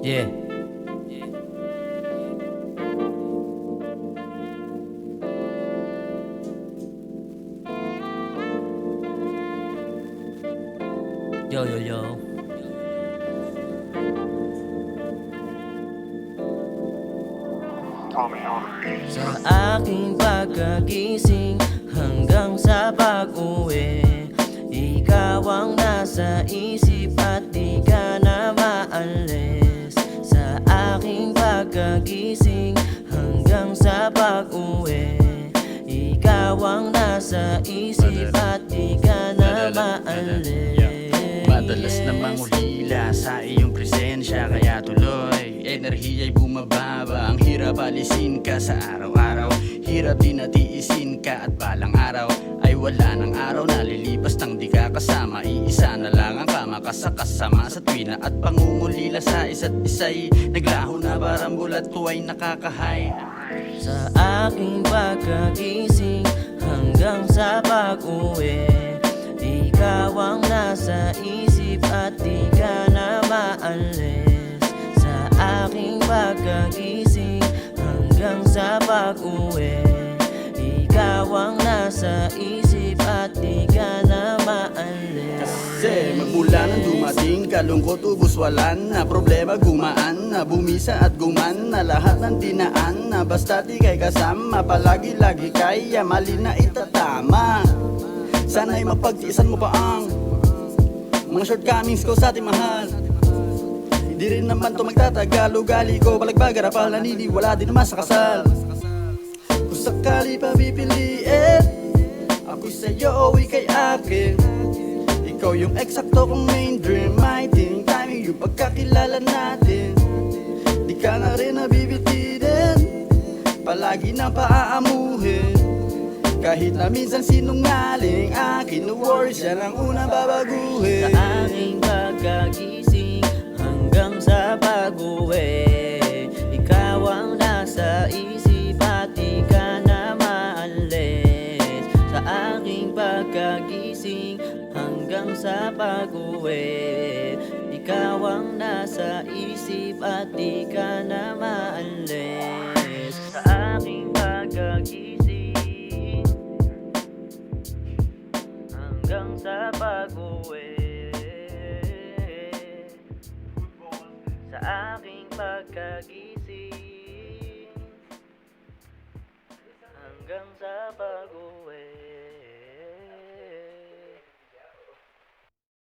Yeah. Yo, yo, yo. Sa aking pagkagising hanggang sa pag-uwi, ikaw ang nasa isip at di ka na maalis. Sa aking pagkagising hanggang sa pag-uwi, ikaw ang nasa isip at di ka na maalis. Madalas namang ulila sa iyong presensya, kaya tuloy enerhiya'y bumababa. Ang hirap alisin ka sa araw-araw, hirap din natiisin ka, at balang araw ay wala ng araw na lilipas nang di ka kasama. Iisa na lang ang kamakasakasama sa tuwina at pangungulila sa isa't isa'y naglaho na parang bulat tuwa'y nakakahay. Sa aking pagkagising hanggang sa pag-uwi, ikaw ang nasa isip at di ka na maalis. Sa aking pagkagising hanggang sa pag-uwi, ikaw ang nasa isip at di ka na maalis. Kasi magmula nang dumating kalungkot, ubus walan na problema, gumaan na bumisa at guman na lahat ng dinaan na basta di kay kasama, palagi-lagi kaya mali na itatama. Sana'y mapagtiisan mo pa ang mga shortcomings ko sa ating mahal. Hindi rin naman to magtatagal, ugali ko palagbag, arapal, naniniwala din naman sa kasal. Kung sakali pa pipiliin, ako'y sa'yo, ika'y akin. Ikaw yung eksakto kong main dream, my thing, timing yung pagkakilala natin. Di ka na rin nabibitinin, palagi na paaamuhin. Kahit na minsan sinungaling akin, no worries, yan ang unang babaguhin. Sa aking pagkagising hanggang sa pag-uwi, ikaw ang nasa isip at di ka na maalis. Sa aking pagkagising hanggang sa pag-uwi, ikaw ang nasa isip at di ka na maalis. Sa aking pagkagising hanggang sa pag-uwi, sa aking pagkagising hanggang sa pag-uwi.